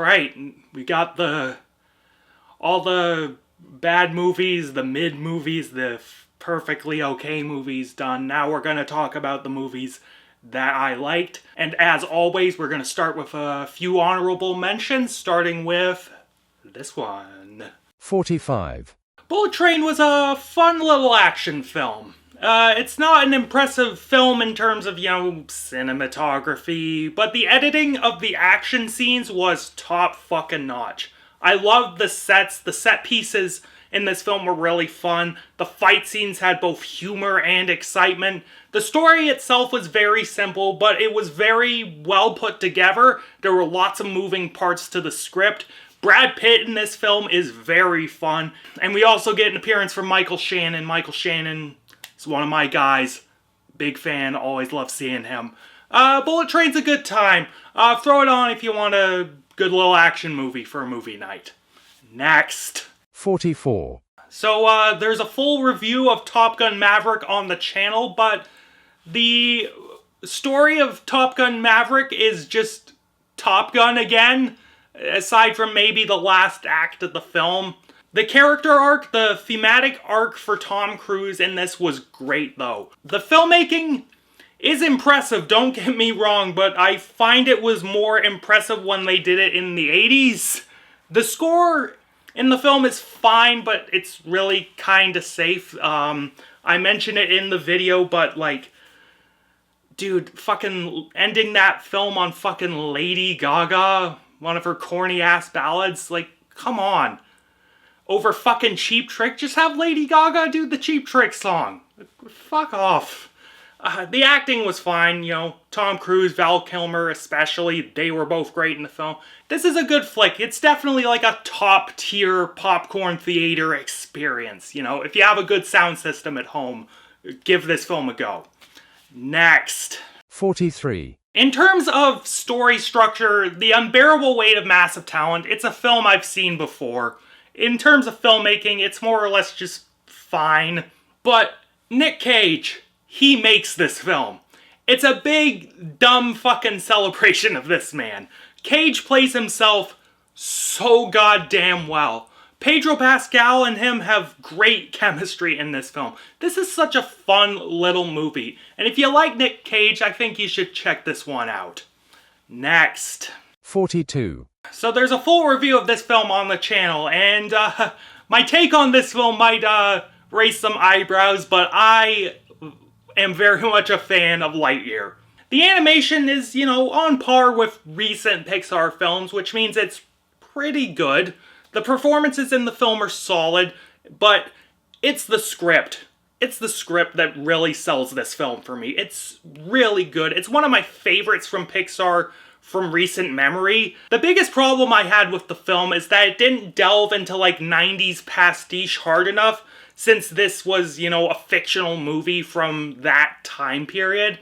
right, we got all the bad movies, the mid movies, the perfectly okay movies done. Now we're gonna talk about the movies that I liked. And as always, we're gonna start with a few honorable mentions, starting with this one. 45. Bullet Train was a fun little action film. It's not an impressive film in terms of, cinematography, but the editing of the action scenes was top fucking notch. I loved the sets. The set pieces in this film were really fun. The fight scenes had both humor and excitement. The story itself was very simple, but it was very well put together. There were lots of moving parts to the script. Brad Pitt in this film is very fun. And we also get an appearance from Michael Shannon. Michael Shannon is one of my guys. Big fan, always love seeing him. Bullet Train's a good time. Throw it on if you want a good little action movie for a movie night. Next. 44. So there's a full review of Top Gun Maverick on the channel, but the story of Top Gun Maverick is just Top Gun again, aside from maybe the last act of the film. The character arc, the thematic arc for Tom Cruise in this was great though. The filmmaking is impressive, don't get me wrong, but I find it was more impressive when they did it in the 80s. The score in the film is fine, but it's really kinda safe. I mentioned it in the video, but dude, fucking ending that film on fucking Lady Gaga, one of her corny ass ballads, come on. Over fucking Cheap Trick, just have Lady Gaga do the Cheap Trick song. Fuck off. The acting was fine, Tom Cruise, Val Kilmer especially, they were both great in the film. This is a good flick. It's definitely a top tier popcorn theater experience, If you have a good sound system at home, give this film a go. Next. 43. In terms of story structure, The Unbearable Weight of Massive Talent, it's a film I've seen before. In terms of filmmaking, it's more or less just fine. But Nick Cage, he makes this film. It's a big, dumb fucking celebration of this man. Cage plays himself so goddamn well. Pedro Pascal and him have great chemistry in this film. This is such a fun little movie. And if you like Nick Cage, I think you should check this one out. Next. 42. So there's a full review of this film on the channel, and my take on this film might raise some eyebrows, but I am very much a fan of Lightyear. The animation is, on par with recent Pixar films, which means it's pretty good. The performances in the film are solid, but it's the script. It's the script that really sells this film for me. It's really good. It's one of my favorites from Pixar from recent memory. The biggest problem I had with the film is that it didn't delve into 90s pastiche hard enough, since this was, a fictional movie from that time period.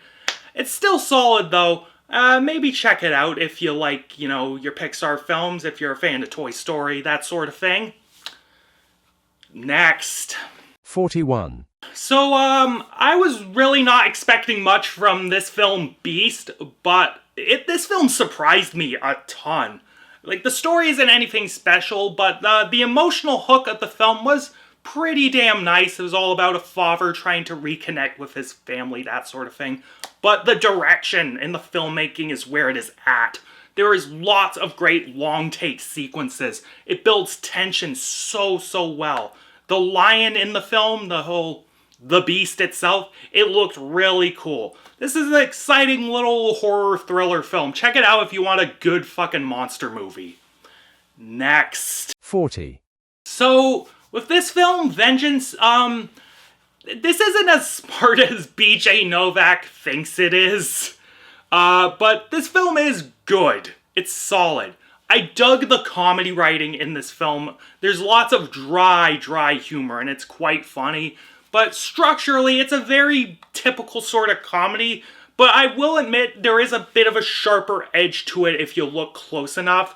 It's still solid though. Maybe check it out if you like, your Pixar films, if you're a fan of Toy Story, that sort of thing. Next. 41. So, I was really not expecting much from this film, Beast, but this film surprised me a ton. The story isn't anything special, but the emotional hook of the film was pretty damn nice. It was all about a father trying to reconnect with his family, that sort of thing. But the direction in the filmmaking is where it is at. There is lots of great long take sequences. It builds tension so well. The lion in the film, the beast itself, it looked really cool. This is an exciting little horror thriller film. Check it out if you want a good fucking monster movie. Next. 40. So, with this film, Vengeance, this isn't as smart as BJ Novak thinks it is. But this film is good. It's solid. I dug the comedy writing in this film. There's lots of dry humor, and it's quite funny. But structurally, it's a very typical sort of comedy. But I will admit, there is a bit of a sharper edge to it if you look close enough.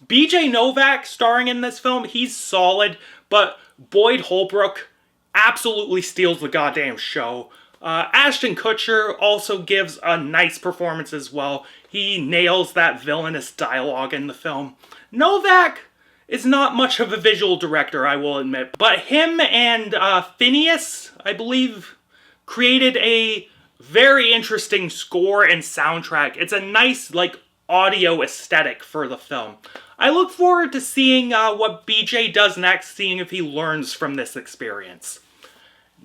BJ Novak, starring in this film, he's solid. But Boyd Holbrook absolutely steals the goddamn show. Ashton Kutcher also gives a nice performance as well. He nails that villainous dialogue in the film. Novak is not much of a visual director, I will admit, but him and Phineas, I believe, created a very interesting score and soundtrack. It's a nice, like, audio aesthetic for the film. I look forward to seeing what BJ does next, seeing if he learns from this experience.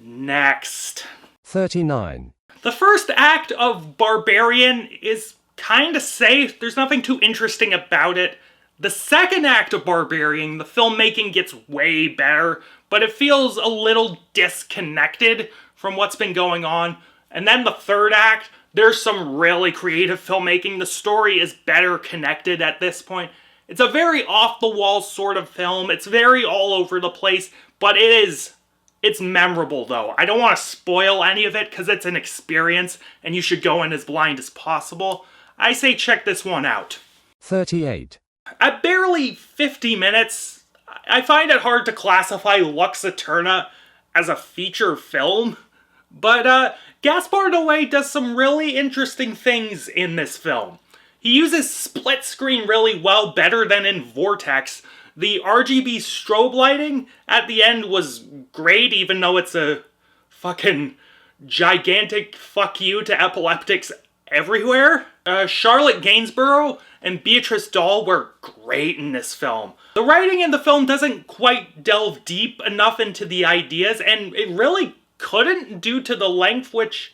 Next. 39. The first act of Barbarian is kinda safe. There's nothing too interesting about it. The second act of Barbarian, the filmmaking gets way better, but it feels a little disconnected from what's been going on. And then the third act, there's some really creative filmmaking. The story is better connected at this point. It's a very off-the-wall sort of film. It's very all over the place, but it's memorable, though. I don't want to spoil any of it because it's an experience and you should go in as blind as possible. I say check this one out. 38. At barely 50 minutes, I find it hard to classify Lux Eterna as a feature film, but Gaspar Noé does some really interesting things in this film. He uses split screen really well, better than in Vortex. The RGB strobe lighting at the end was great, even though it's a fucking gigantic fuck you to epileptics everywhere. Charlotte Gainsborough and Beatrice Dahl were great in this film. The writing in the film doesn't quite delve deep enough into the ideas, and it really couldn't due to the length, which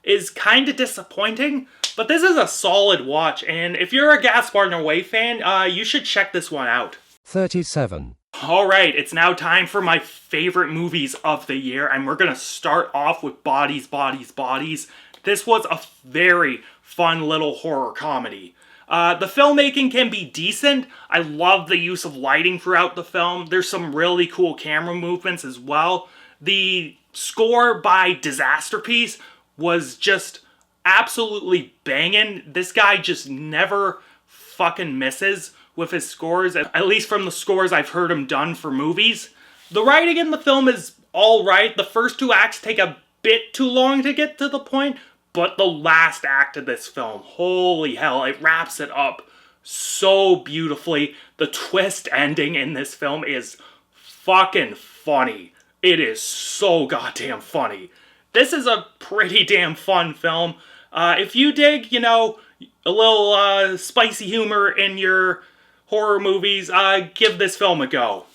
is kind of disappointing. But this is a solid watch, and if you're a Gaspar Noé fan, you should check this one out. 37. Alright, it's now time for my favorite movies of the year, and we're gonna start off with Bodies, Bodies, Bodies. This was a very fun little horror comedy. The filmmaking can be decent. I love the use of lighting throughout the film. There's some really cool camera movements as well. The score by Disasterpiece was just absolutely banging. This guy just never fucking misses with his scores, at least from the scores I've heard him done for movies. The writing in the film is alright. The first two acts take a bit too long to get to the point, but the last act of this film, holy hell, it wraps it up so beautifully. The twist ending in this film is fucking funny. It is so goddamn funny. This is a pretty damn fun film. If you dig, you know, a little spicy humor in your horror movies, give this film a go.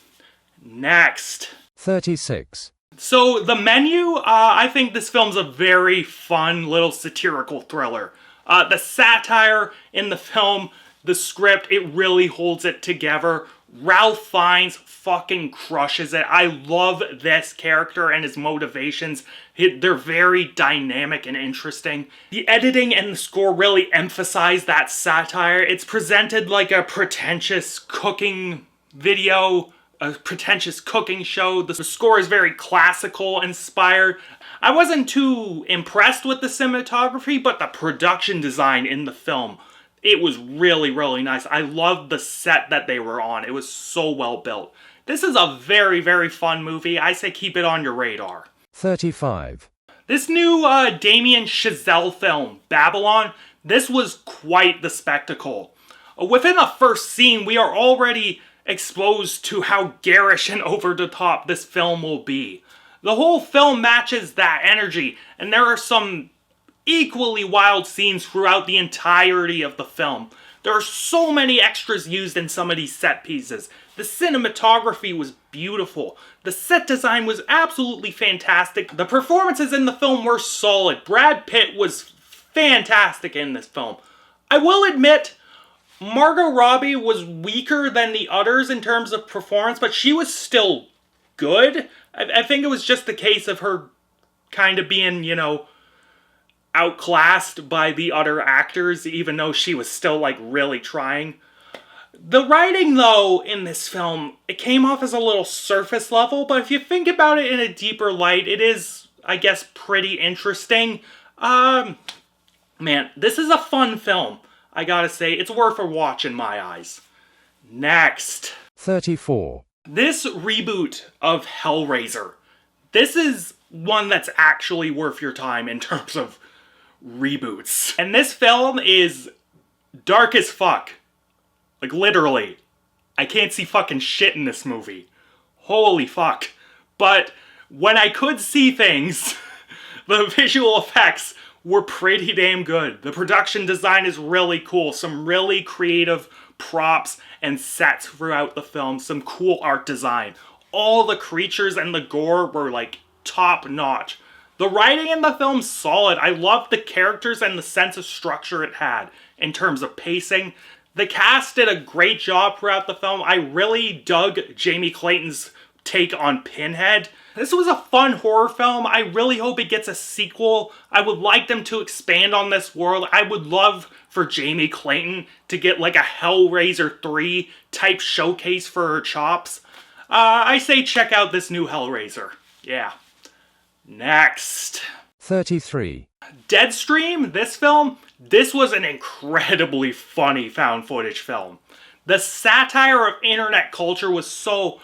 Next. 36. So, The Menu, I think this film's a very fun little satirical thriller. The satire in the film, the script, it really holds it together. Ralph Fiennes fucking crushes it. I love this character and his motivations. They're very dynamic and interesting. The editing and the score really emphasize that satire. It's presented like a pretentious cooking video, a pretentious cooking show. The score is very classical inspired. I wasn't too impressed with the cinematography, but the production design in the film, it was really, really nice. I loved the set that they were on. It was so well built. This is a very, very fun movie. I say keep it on your radar. 35. This new Damien Chazelle film, Babylon, this was quite the spectacle. Within the first scene, we are already exposed to how garish and over the top this film will be. The whole film matches that energy, and there are some equally wild scenes throughout the entirety of the film. There are so many extras used in some of these set pieces. The cinematography was beautiful. The set design was absolutely fantastic. The performances in the film were solid. Brad Pitt was fantastic in this film. I will admit, Margot Robbie was weaker than the others in terms of performance, but she was still good. I think it was just the case of her kind of being, you know, outclassed by the other actors, even though she was still, like, really trying. The writing, though, in this film, it came off as a little surface level, but if you think about it in a deeper light, it is, I guess, pretty interesting. Man, this is a fun film, I gotta say. It's worth a watch in my eyes. Next. 34. This reboot of Hellraiser. This is one that's actually worth your time in terms of reboots. And this film is dark as fuck. Like, literally. I can't see fucking shit in this movie. Holy fuck. But when I could see things, the visual effects were pretty damn good. The production design is really cool. Some really creative props and sets throughout the film. Some cool art design. All the creatures and the gore were like top notch. The writing in the film's solid. I loved the characters and the sense of structure it had in terms of pacing. The cast did a great job throughout the film. I really dug Jamie Clayton's take on Pinhead. This was a fun horror film. I really hope it gets a sequel. I would like them to expand on this world. I would love for Jamie Clayton to get like a Hellraiser 3 type showcase for her chops. I say check out this new Hellraiser. Yeah. Next. 33. Deadstream, this was an incredibly funny found footage film. The satire of internet culture was so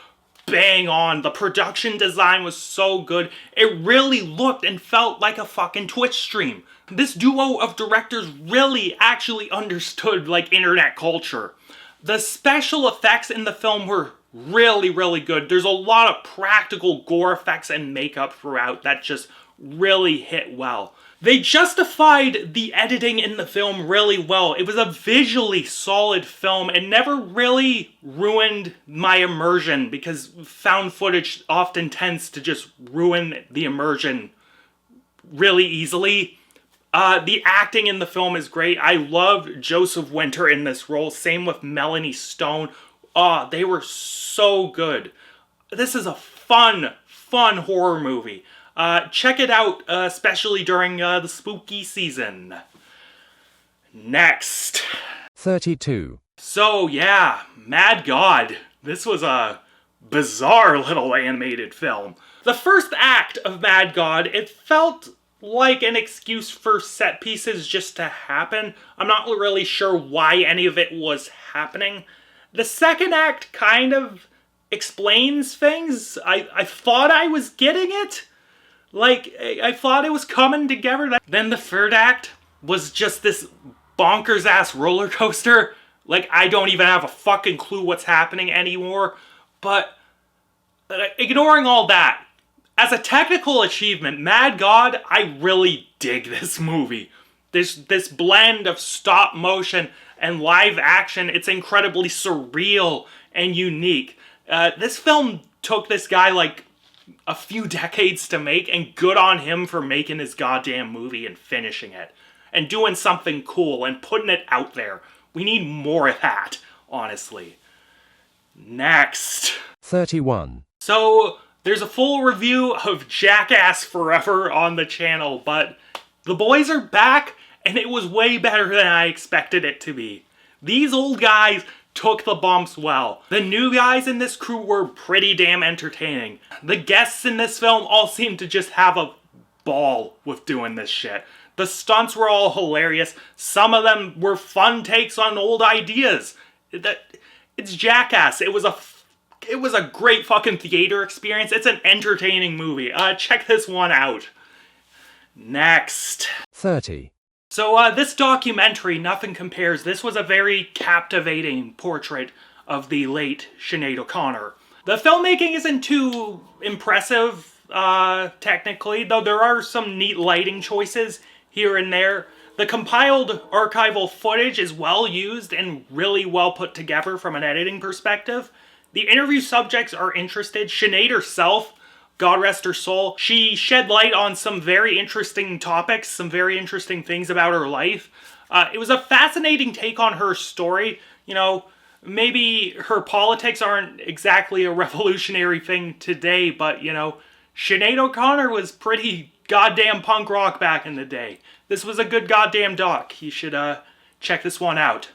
bang on. The production design was so good. It really looked and felt like a fucking Twitch stream. This duo of directors really actually understood like internet culture. The special effects in the film were really, really good. There's a lot of practical gore effects and makeup throughout that just really hit well. They justified the editing in the film really well. It was a visually solid film and never really ruined my immersion, because found footage often tends to just ruin the immersion really easily. The acting in the film is great. I loved Joseph Winter in this role. Same with Melanie Stone. They were so good. This is a fun horror movie. Check it out, especially during the spooky season. Next. 32. So yeah, Mad God. This was a bizarre little animated film. The first act of Mad God, it felt like an excuse for set pieces just to happen. I'm not really sure why any of it was happening. The second act kind of explains things. I thought I was getting it. Like, I thought it was coming together. Then the third act was just this bonkers-ass roller coaster. Like, I don't even have a fucking clue what's happening anymore. But, ignoring all that, as a technical achievement, Mad God, I really dig this movie. This blend of stop motion and live action, it's incredibly surreal and unique. This film took this guy, like, a few decades to make, and good on him for making his goddamn movie and finishing it. And doing something cool and putting it out there. We need more of that, honestly. Next. 31. So, there's a full review of Jackass Forever on the channel, but the boys are back, and it was way better than I expected it to be. These old guys took the bumps well. The new guys in this crew were pretty damn entertaining. The guests in this film all seemed to just have a ball with doing this shit. The stunts were all hilarious. Some of them were fun takes on old ideas. It's Jackass. It was a great fucking theater experience. It's an entertaining movie. Check this one out. Next. 30. So this documentary, Nothing Compares, this was a very captivating portrait of the late Sinead O'Connor. The filmmaking isn't too impressive, technically, though there are some neat lighting choices here and there. The compiled archival footage is well used and really well put together from an editing perspective. The interview subjects are interested. Sinead herself, God rest her soul, she shed light on some very interesting topics, some very interesting things about her life. It was a fascinating take on her story. You know, maybe her politics aren't exactly a revolutionary thing today, but, you know, Sinead O'Connor was pretty goddamn punk rock back in the day. This was a good goddamn doc. You should, check this one out.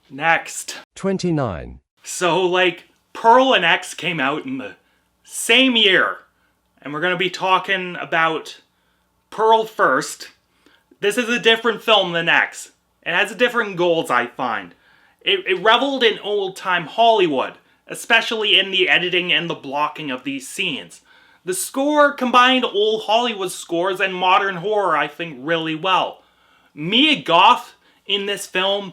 Next. 29. So, like, Pearl and X came out in the same year, and we're going to be talking about Pearl first. This is a different film than X. It has different goals, I find. It reveled in old-time Hollywood, especially in the editing and the blocking of these scenes. The score combined old Hollywood scores and modern horror, I think, really well. Mia Goth in this film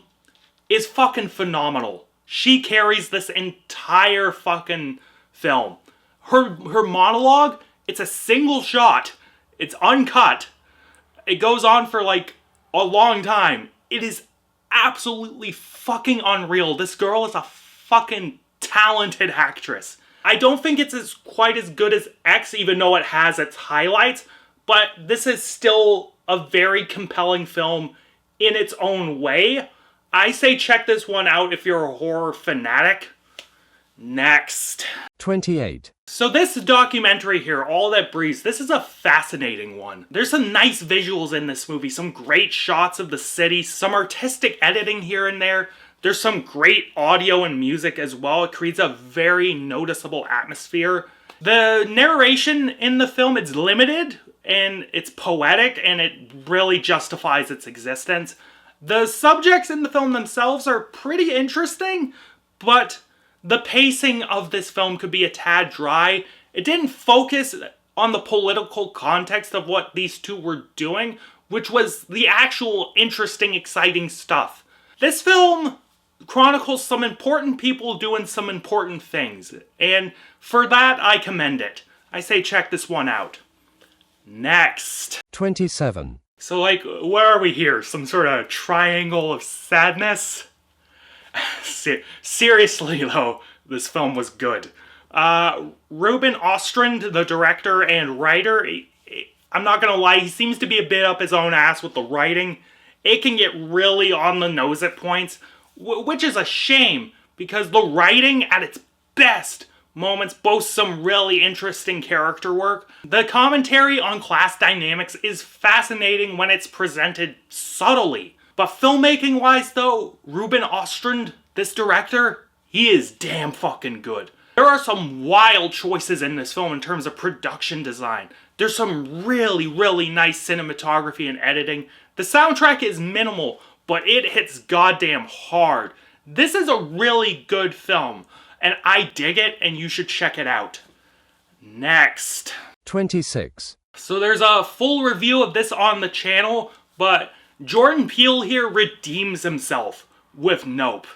is fucking phenomenal. She carries this entire fucking film. Her monologue, it's a single shot. It's uncut. It goes on for like a long time. It is absolutely fucking unreal. This girl is a fucking talented actress. I don't think it's quite as good as X, even though it has its highlights, but this is still a very compelling film in its own way. I say check this one out if you're a horror fanatic. Next. 28. So this documentary here, All That Breathes, this is a fascinating one. There's some nice visuals in this movie, some great shots of the city, some artistic editing here and there. There's some great audio and music as well. It creates a very noticeable atmosphere. The narration in the film, it's limited and it's poetic and it really justifies its existence. The subjects in the film themselves are pretty interesting, but the pacing of this film could be a tad dry. It didn't focus on the political context of what these two were doing, which was the actual interesting, exciting stuff. This film chronicles some important people doing some important things, and for that I commend it. I say check this one out. Next. 27. So like, where are we here? Some sort of triangle of sadness? Seriously though, this film was good. Ruben Ostrand, the director and writer, I'm not gonna lie, he seems to be a bit up his own ass with the writing. It can get really on the nose at points, which is a shame, because the writing at its best moments boasts some really interesting character work. The commentary on class dynamics is fascinating when it's presented subtly. But filmmaking wise though, Ruben Ostrand, this director, he is damn fucking good. There are some wild choices in this film in terms of production design. There's some really, really nice cinematography and editing. The soundtrack is minimal, but it hits goddamn hard. This is a really good film, and I dig it, and you should check it out. Next. 26. So there's a full review of this on the channel, but Jordan Peele here redeems himself with Nope.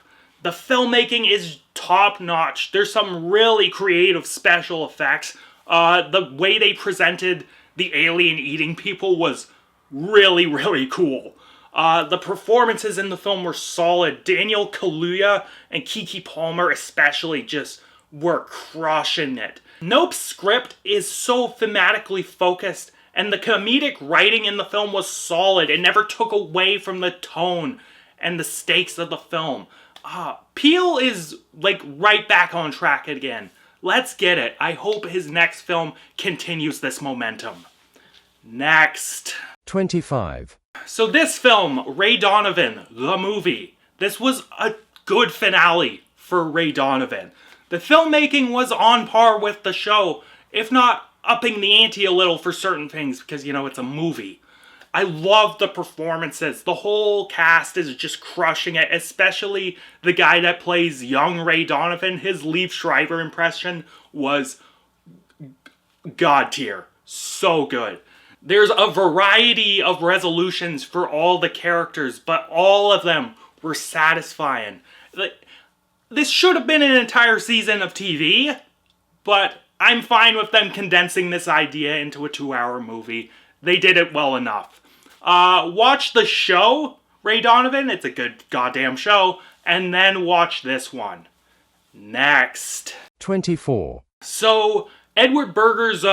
The filmmaking is top-notch. There's some really creative special effects. The way they presented the alien eating people was really, really cool. The performances in the film were solid. Daniel Kaluuya and Keke Palmer especially just were crushing it. Nope's script is so thematically focused, and the comedic writing in the film was solid. It never took away from the tone and the stakes of the film. Peele is like right back on track again. Let's get it. I hope his next film continues this momentum. Next. 25. So this film, Ray Donovan, the movie, this was a good finale for Ray Donovan. The filmmaking was on par with the show, if not upping the ante a little for certain things, because, you know, it's a movie. I love the performances. The whole cast is just crushing it, especially the guy that plays young Ray Donovan. His Liev Schreiber impression was god tier. So good. There's a variety of resolutions for all the characters, but all of them were satisfying. This should have been an entire season of TV, but I'm fine with them condensing this idea into a 2-hour movie. They did it well enough. Watch the show, Ray Donovan. It's a good goddamn show. And then watch this one. Next. 24. So, Edward Berger's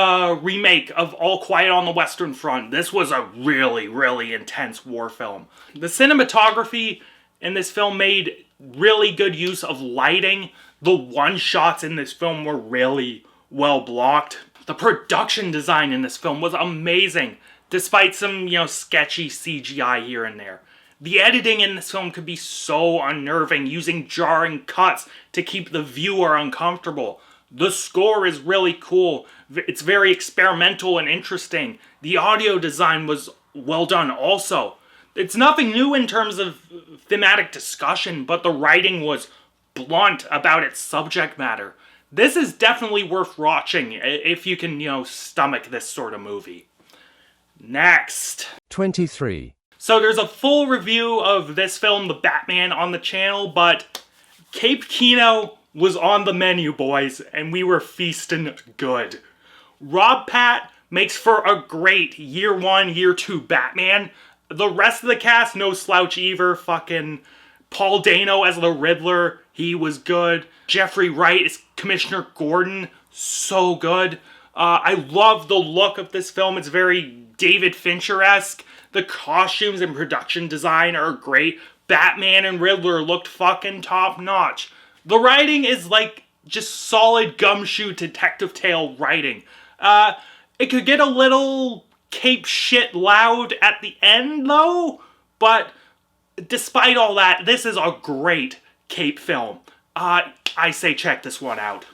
remake of All Quiet on the Western Front. This was a really, really intense war film. The cinematography in this film made really good use of lighting. The one-shots in this film were really well blocked. The production design in this film was amazing, despite some, sketchy CGI here and there. The editing in this film could be so unnerving, using jarring cuts to keep the viewer uncomfortable. The score is really cool. It's very experimental and interesting. The audio design was well done also. It's nothing new in terms of thematic discussion, but the writing was blunt about its subject matter. This is definitely worth watching if you can, stomach this sort of movie. Next. 23. So there's a full review of this film, The Batman, on the channel, but Cape Kino was on the menu, boys, and we were feasting good. Rob Pat makes for a great year 1, year 2 Batman. The rest of the cast, no slouch either. Fucking Paul Dano as the Riddler, he was good. Jeffrey Wright as Commissioner Gordon, so good. I love the look of this film. It's very David Fincher-esque. The costumes and production design are great. Batman and Riddler looked fucking top notch. The writing is like just solid gumshoe detective tale writing. It could get a little cape shit loud at the end though, but despite all that, this is a great cape film. I say check this one out.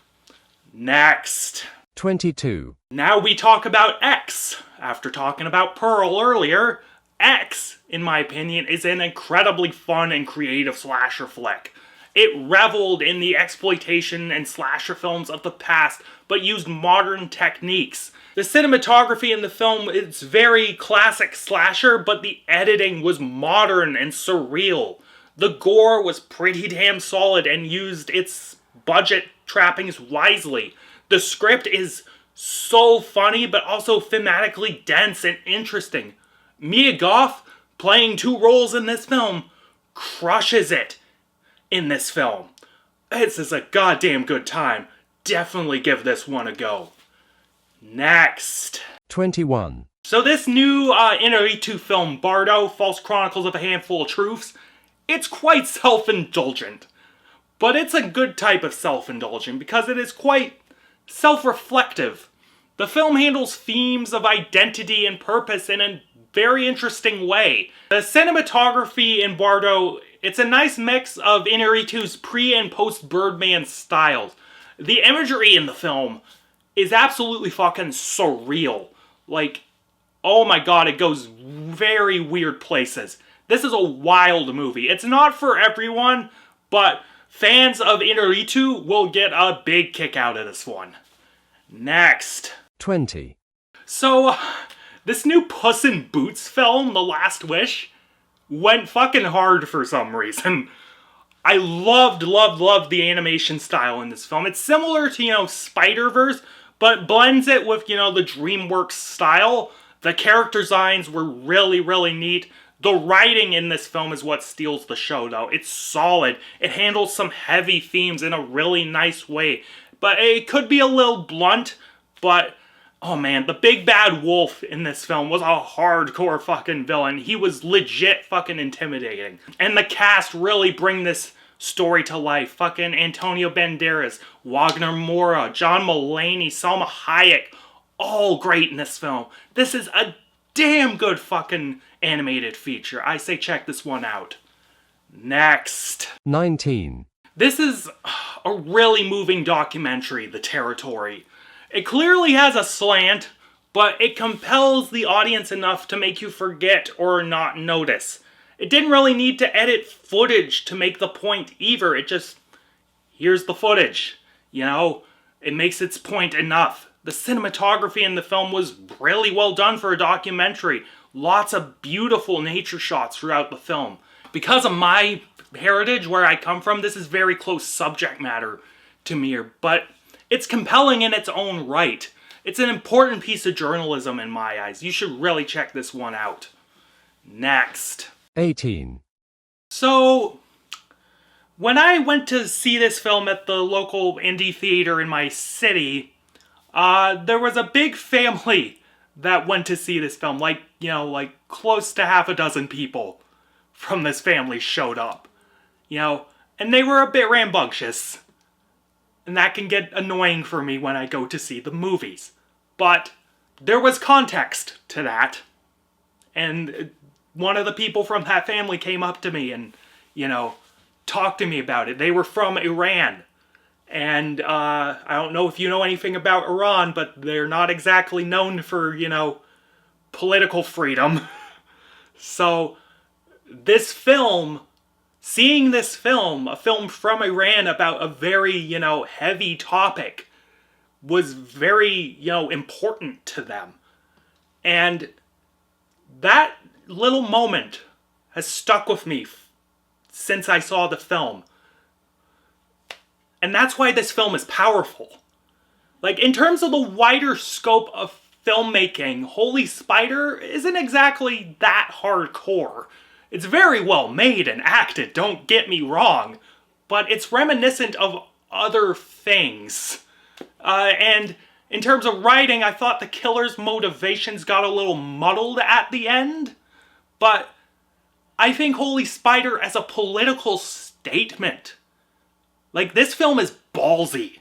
Next. 22. Now we talk about X. After talking about Pearl earlier, X, in my opinion, is an incredibly fun and creative slasher flick. It reveled in the exploitation and slasher films of the past, but used modern techniques. The cinematography in the film is very classic slasher, but the editing was modern and surreal. The gore was pretty damn solid and used its budget trappings wisely. The script is so funny, but also thematically dense and interesting. Mia Goth, playing 2 roles in this film, crushes it in this film. This is a goddamn good time. Definitely give this one a go. Next. 21. So this new Inarritu film, Bardo, False Chronicles of a Handful of Truths, it's quite self-indulgent. But it's a good type of self-indulgent because it is quite self-reflective. The film handles themes of identity and purpose in a very interesting way. The cinematography in Bardo, it's a nice mix of Inarritu's pre- and post-Birdman styles. The imagery in the film is absolutely fucking surreal. Like, oh my god, it goes very weird places. This is a wild movie. It's not for everyone, but fans of Inarritu will get a big kick out of this one. Next. 20. So, this new Puss in Boots film, The Last Wish, went fucking hard for some reason. I loved the animation style in this film. It's similar to, Spider-Verse, but blends it with, the DreamWorks style. The character designs were really, really neat. The writing in this film is what steals the show, though. It's solid. It handles some heavy themes in a really nice way. But it could be a little blunt, but oh man, the big bad wolf in this film was a hardcore fucking villain. He was legit fucking intimidating. And the cast really bring this story to life. Fucking Antonio Banderas, Wagner Moura, John Mulaney, Salma Hayek, all great in this film. This is a damn good fucking animated feature. I say check this one out. Next. 19. This is a really moving documentary, The Territory. It clearly has a slant, but it compels the audience enough to make you forget or not notice. It didn't really need to edit footage to make the point either. It just, here's the footage. It makes its point enough. The cinematography in the film was really well done for a documentary. Lots of beautiful nature shots throughout the film. Because of my heritage, where I come from, this is very close subject matter to me, but it's compelling in its own right. It's an important piece of journalism in my eyes. You should really check this one out. Next. 18. So, when I went to see this film at the local indie theater in my city, there was a big family that went to see this film. Like close to half a dozen people from this family showed up. And they were a bit rambunctious. And that can get annoying for me when I go to see the movies. But there was context to that. And one of the people from that family came up to me and, talked to me about it. They were from Iran. And I don't know if you know anything about Iran, but they're not exactly known for, political freedom. So, seeing this film, a film from Iran about a very, heavy topic, was very, important to them. And that little moment has stuck with me since I saw the film. And that's why this film is powerful. Like, in terms of the wider scope of filmmaking, Holy Spider isn't exactly that hardcore. It's very well made and acted, don't get me wrong, but it's reminiscent of other things. And in terms of writing, I thought the killer's motivations got a little muddled at the end, but I think Holy Spider as a political statement. Like, this film is ballsy.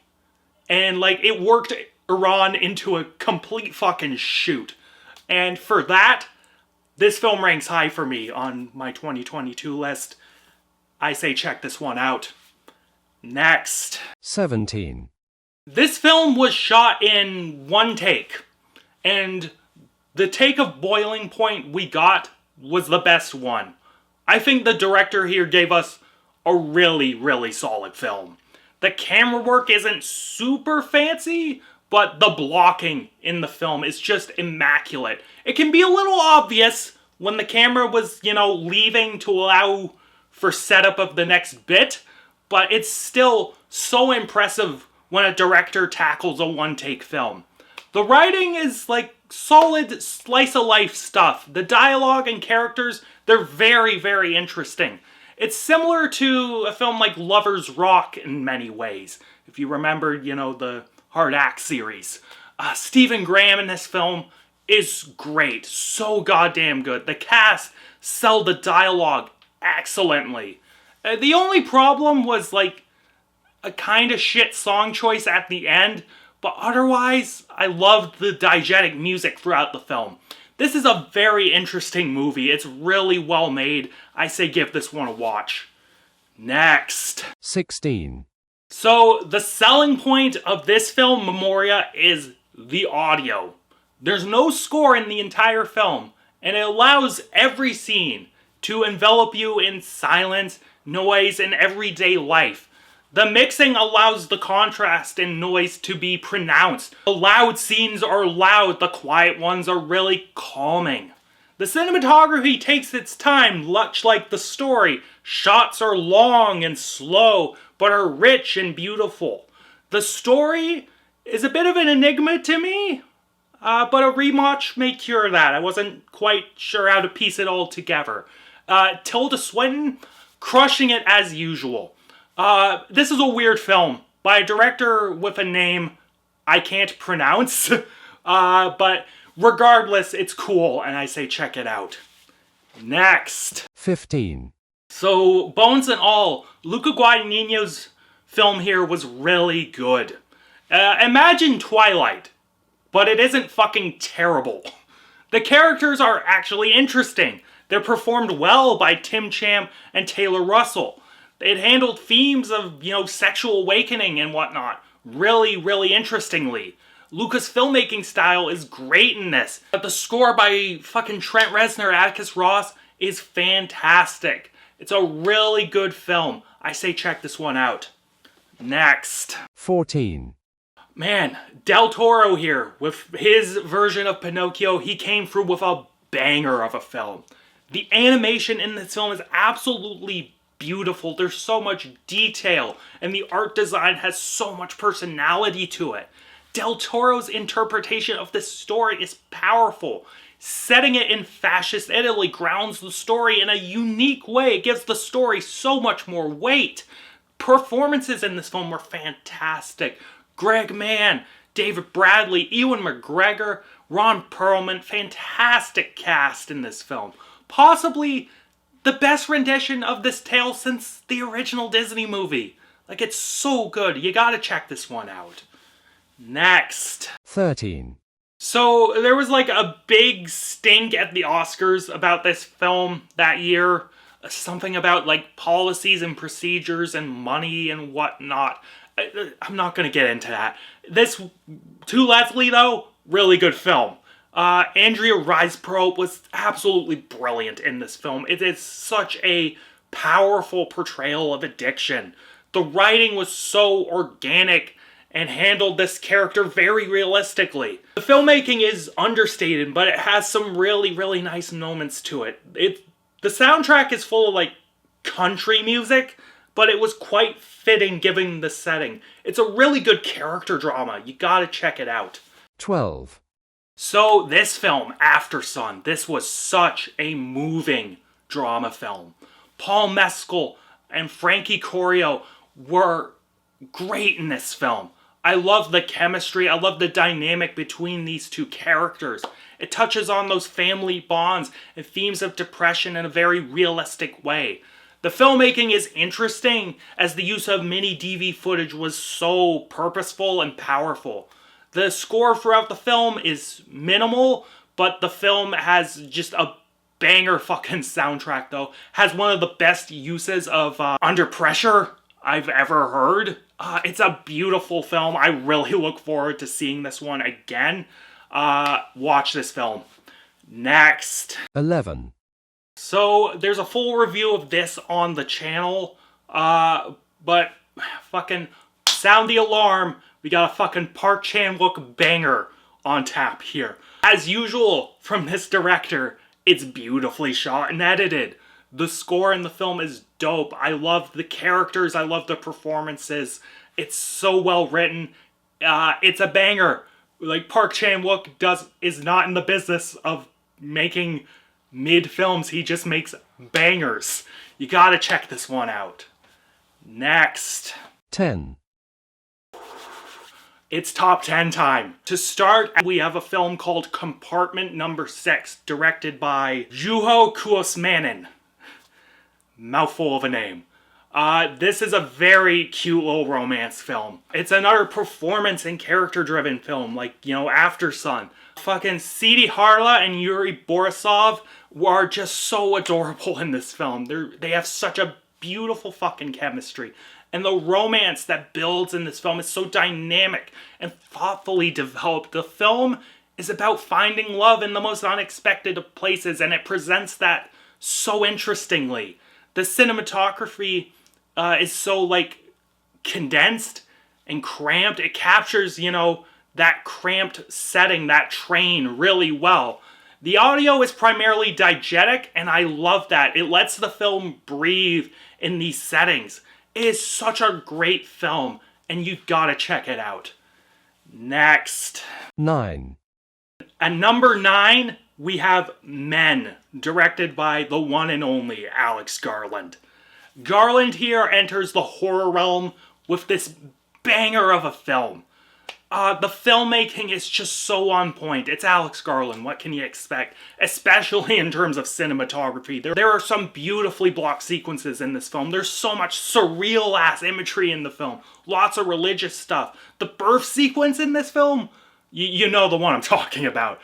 And, like, it worked Iran into a complete fucking shoot. And for that, this film ranks high for me on my 2022 list. I say check this one out. Next. 17. This film was shot in one take. And the take of boiling point we got was the best one. I think the director here gave us a really, really solid film. The camera work isn't super fancy, but the blocking in the film is just immaculate. It can be a little obvious when the camera was, leaving to allow for setup of the next bit, but it's still so impressive when a director tackles a one-take film. The writing is like solid slice-of-life stuff. The dialogue and characters, they're very, very interesting. It's similar to a film like Lover's Rock in many ways. If you remember, the Hard Act series. Stephen Graham in this film is great. So goddamn good. The cast sell the dialogue excellently. The only problem was, like, a kind of shit song choice at the end, but otherwise, I loved the diegetic music throughout the film. This is a very interesting movie. It's really well made. I say give this one a watch. Next. 16. So, the selling point of this film, Memoria, is the audio. There's no score in the entire film, and it allows every scene to envelop you in silence, noise, and everyday life. The mixing allows the contrast and noise to be pronounced. The loud scenes are loud, the quiet ones are really calming. The cinematography takes its time, much like the story. Shots are long and slow, but are rich and beautiful. The story is a bit of an enigma to me, but a rewatch may cure that. I wasn't quite sure how to piece it all together. Tilda Swinton, crushing it as usual. This is a weird film by a director with a name I can't pronounce, but regardless, it's cool, and I say check it out. Next. 15. So, bones and all, Luca Guadagnino's film here was really good. Imagine Twilight, but it isn't fucking terrible. The characters are actually interesting. They're performed well by Tim Champ and Taylor Russell. It handled themes of, sexual awakening and whatnot really, really interestingly. Luca's filmmaking style is great in this. But the score by fucking Trent Reznor, Atticus Ross is fantastic. It's a really good film. I say check this one out. Next. 14. Man, Del Toro here, with his version of Pinocchio, he came through with a banger of a film. The animation in this film is absolutely beautiful. There's so much detail, and the art design has so much personality to it. Del Toro's interpretation of this story is powerful. Setting it in fascist Italy grounds the story in a unique way. It gives the story so much more weight. Performances in this film were fantastic. Greg Mann, David Bradley, Ewan McGregor, Ron Perlman, fantastic cast in this film. Possibly the best rendition of this tale since the original Disney movie. Like, it's so good. You gotta check this one out. Next. 13. So, there was like a big stink at the Oscars about this film that year. Something about like policies and procedures and money and whatnot. I'm not gonna get into that. This, To Leslie though, really good film. Andrea Riseborough was absolutely brilliant in this film. It is such a powerful portrayal of addiction. The writing was so organic and handled this character very realistically. The filmmaking is understated, but it has some really, really nice moments to it. The soundtrack is full of like country music, but it was quite fitting given the setting. It's a really good character drama. You gotta check it out. 12, So this film, After Sun, this was such a moving drama film. Paul Mescal and Frankie Corio were great in this film. I love the chemistry. I love the dynamic between these two characters. It touches on those family bonds and themes of depression in a very realistic way. The filmmaking is interesting as the use of mini DV footage was so purposeful and powerful. The score throughout the film is minimal, but the film has just a banger fucking soundtrack though. Has one of the best uses of under pressure I've ever heard. It's a beautiful film. I really look forward to seeing this one again. Watch this film. Next. 11, So there's a full review of this on the channel, but fucking sound the alarm. We got a fucking Park Chan-wook banger on tap here. As usual from this director, it's beautifully shot and edited. The score in the film is dope. I love the characters. I love the performances. It's so well written. It's a banger. Like Park Chan-wook is not in the business of making mid films. He just makes bangers. You gotta check this one out. Next. 10, It's top 10 time. To start, we have a film called Compartment Number 6, directed by Juho Kuosmanen. Mouthful of a name. This is a very cute little romance film. It's another performance and character-driven film, like, After Sun. Fucking Sidi Harla and Yuri Borisov are just so adorable in this film. They have such a beautiful fucking chemistry. And the romance that builds in this film is so dynamic and thoughtfully developed. The film is about finding love in the most unexpected of places, and it presents that so interestingly. The cinematography is so, condensed and cramped. It captures, that cramped setting, that train, really well. The audio is primarily diegetic, and I love that. It lets the film breathe in these settings. It is such a great film, and you gotta check it out. Next. 9, At number 9, we have Men, directed by the one and only Alex Garland. Garland here enters the horror realm with this banger of a film. The filmmaking is just so on point. It's Alex Garland, what can you expect? Especially in terms of cinematography. There are some beautifully blocked sequences in this film. There's so much surreal-ass imagery in the film. Lots of religious stuff. The birth sequence in this film, you know the one I'm talking about.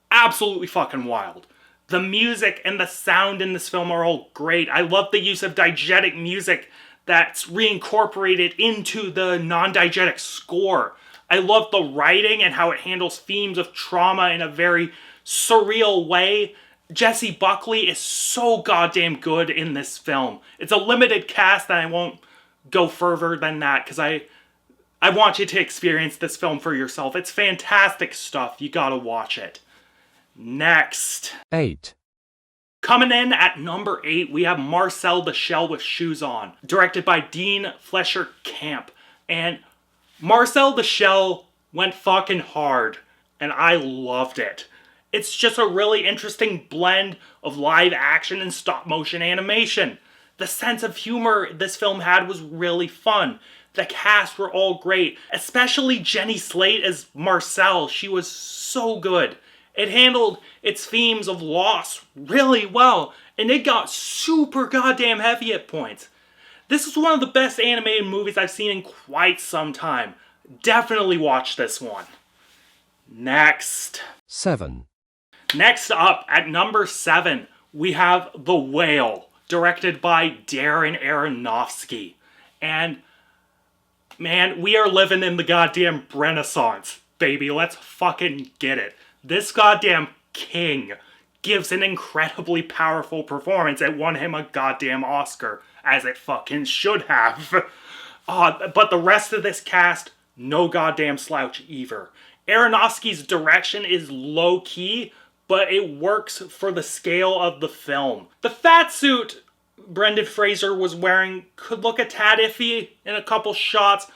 Absolutely fucking wild. The music and the sound in this film are all great. I love the use of diegetic music that's reincorporated into the non-diegetic score. I love the writing and how it handles themes of trauma in a very surreal way. Jessie Buckley is so goddamn good in this film. It's a limited cast and I won't go further than that because I want you to experience this film for yourself. It's fantastic stuff. You gotta watch it. Next. 8, Coming in at number 8, we have Marcel the Shell with Shoes On, directed by Dean Flesher Camp. And Marcel the Shell went fucking hard, and I loved it. It's just a really interesting blend of live action and stop motion animation. The sense of humor this film had was really fun. The cast were all great, especially Jenny Slate as Marcel. She was so good. It handled its themes of loss really well, and it got super goddamn heavy at points. This is one of the best animated movies I've seen in quite some time. Definitely watch this one. Next. 7, Next up, at number 7, we have The Whale, directed by Darren Aronofsky. And, man, we are living in the goddamn Renaissance, baby. Let's fucking get it. This goddamn king gives an incredibly powerful performance. It won him a goddamn Oscar, as it fucking should have. But the rest of this cast no goddamn slouch either. Aronofsky's direction is low-key, but it works for the scale of the film. The fat suit Brendan Fraser was wearing could look a tad iffy in a couple shots,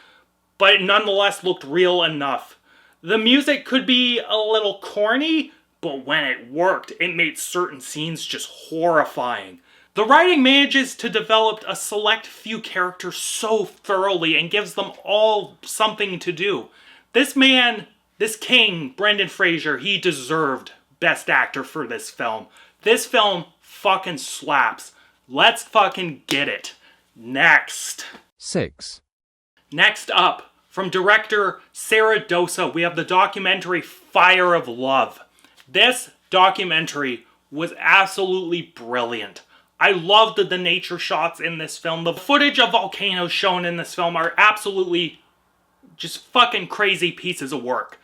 but it nonetheless looked real enough. The music could be a little corny, but when it worked, it made certain scenes just horrifying. The writing manages to develop a select few characters so thoroughly and gives them all something to do. This man, this king, Brendan Fraser, he deserved Best Actor for this film. This film fucking slaps. Let's fucking get it. Next. 6, Next up, from director Sarah Dosa, we have the documentary Fire of Love. This documentary was absolutely brilliant. I loved the nature shots in this film. The footage of volcanoes shown in this film are absolutely just fucking crazy pieces of work.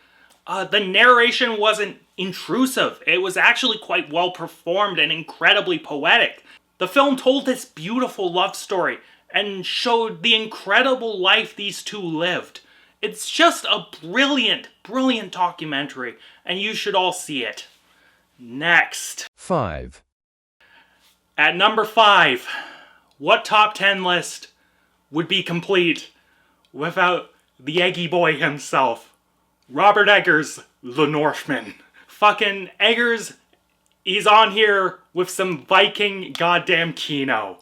The narration wasn't intrusive. It was actually quite well performed and incredibly poetic. The film told this beautiful love story and showed the incredible life these two lived. It's just a brilliant, brilliant documentary, and you should all see it. Next. 5, At number 5, what top 10 list would be complete without the Eggy boy himself? Robert Eggers, the Northman. Fucking Eggers, he's on here with some Viking goddamn kino.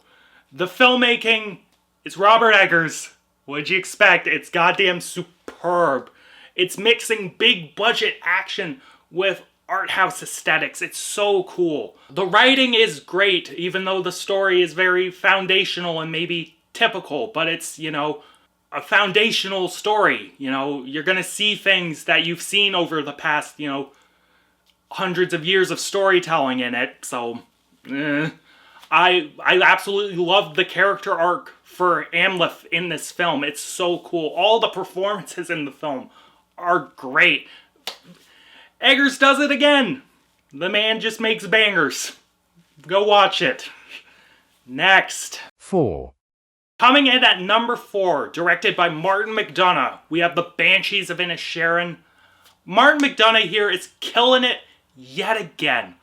The filmmaking, it's Robert Eggers. What'd you expect? It's goddamn superb. It's mixing big budget action with art house aesthetics. It's so cool. The writing is great, even though the story is very foundational and maybe typical, but it's, a foundational story. You're gonna see things that you've seen over the past, hundreds of years of storytelling in it, so I absolutely loved the character arc for Amleth in this film. It's so cool. All the performances in the film are great. Eggers does it again. The man just makes bangers. Go watch it. Next. 4, Coming in at number 4, directed by Martin McDonagh, we have The Banshees of Inisherin. Martin McDonagh here is killing it yet again.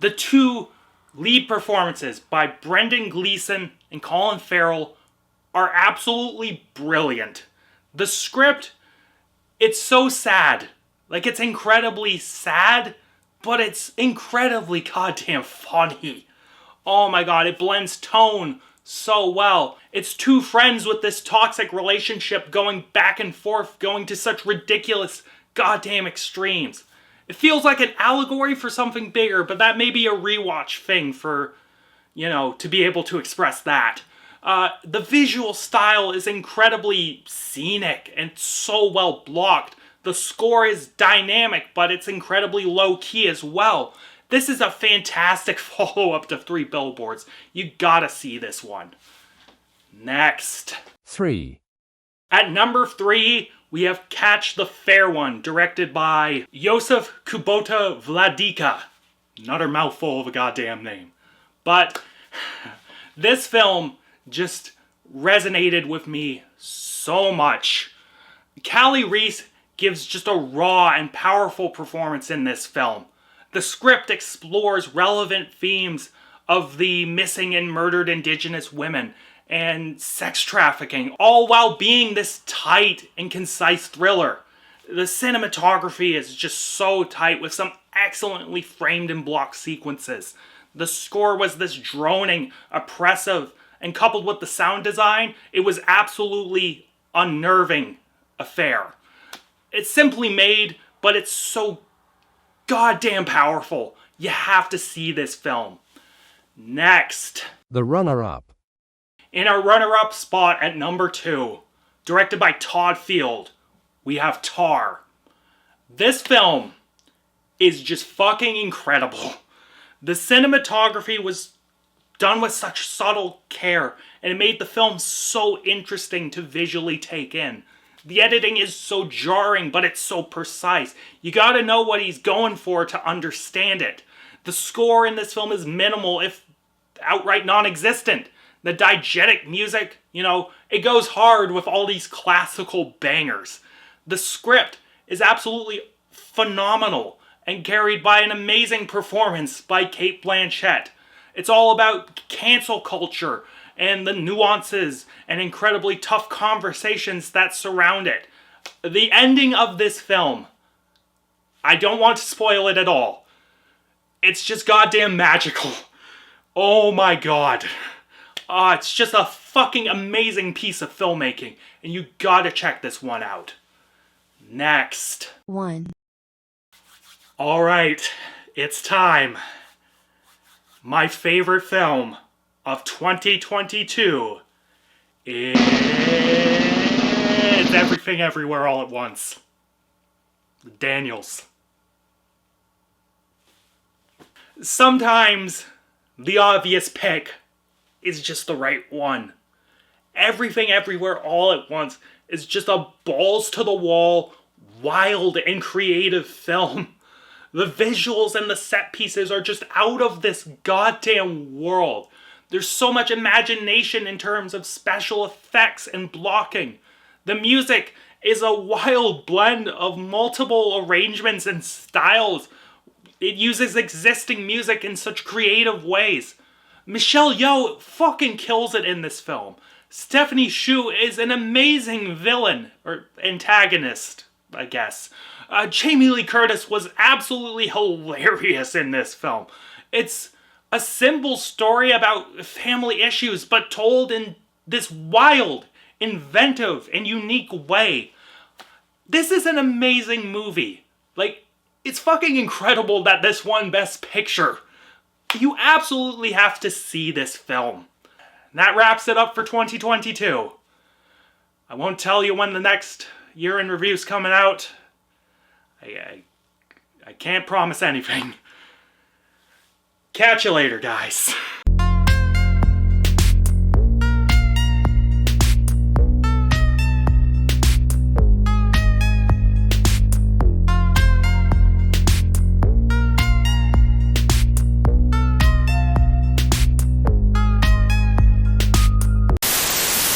The two lead performances by Brendan Gleeson and Colin Farrell are absolutely brilliant. The script, it's so sad. It's incredibly sad, but it's incredibly goddamn funny. Oh my god, it blends tone so well. It's two friends with this toxic relationship going back and forth, going to such ridiculous goddamn extremes. It feels like an allegory for something bigger, but that may be a rewatch thing for, to be able to express that. The visual style is incredibly scenic and so well blocked. The score is dynamic, but it's incredibly low-key as well. This is a fantastic follow-up to 3 Billboards. You gotta see this one. Next. 3, At number 3, we have Catch the Fair One, directed by Josef Kubota Vladika. Another mouthful of a goddamn name. But this film just resonated with me so much. Callie Reese gives just a raw and powerful performance in this film. The script explores relevant themes of the missing and murdered Indigenous women and sex trafficking, all while being this tight and concise thriller. The cinematography is just so tight with some excellently framed and blocked sequences. The score was this droning, oppressive, and coupled with the sound design, it was absolutely unnerving affair. It's simply made, but it's so goddamn powerful. You have to see this film. Next. The runner-up. In our runner-up spot at number 2, directed by Todd Field, we have Tar. This film is just fucking incredible. The cinematography was done with such subtle care, and it made the film so interesting to visually take in. The editing is so jarring, but it's so precise. You gotta know what he's going for to understand it. The score in this film is minimal, if outright non-existent. The diegetic music, it goes hard with all these classical bangers. The script is absolutely phenomenal and carried by an amazing performance by Cate Blanchett. It's all about cancel culture and the nuances and incredibly tough conversations that surround it. The ending of this film, I don't want to spoil it at all. It's just goddamn magical. Oh my god. It's just a fucking amazing piece of filmmaking, and you gotta check this one out. Next. 1. Alright, it's time. My favorite film of 2022 is Everything Everywhere All at Once. The Daniels. Sometimes the obvious pick is just the right one. Everything Everywhere All at Once is just a balls to the wall, wild and creative film. The visuals and the set pieces are just out of this goddamn world. There's so much imagination in terms of special effects and blocking. The music is a wild blend of multiple arrangements and styles. It uses existing music in such creative ways. Michelle Yeoh fucking kills it in this film. Stephanie Hsu is an amazing villain, or antagonist, I guess. Jamie Lee Curtis was absolutely hilarious in this film. It's a simple story about family issues, but told in this wild, inventive, and unique way. This is an amazing movie. It's fucking incredible that this won Best Picture. You absolutely have to see this film. And that wraps it up for 2022. I won't tell you when the next year in review's coming out. I can't promise anything. Catch you later, guys.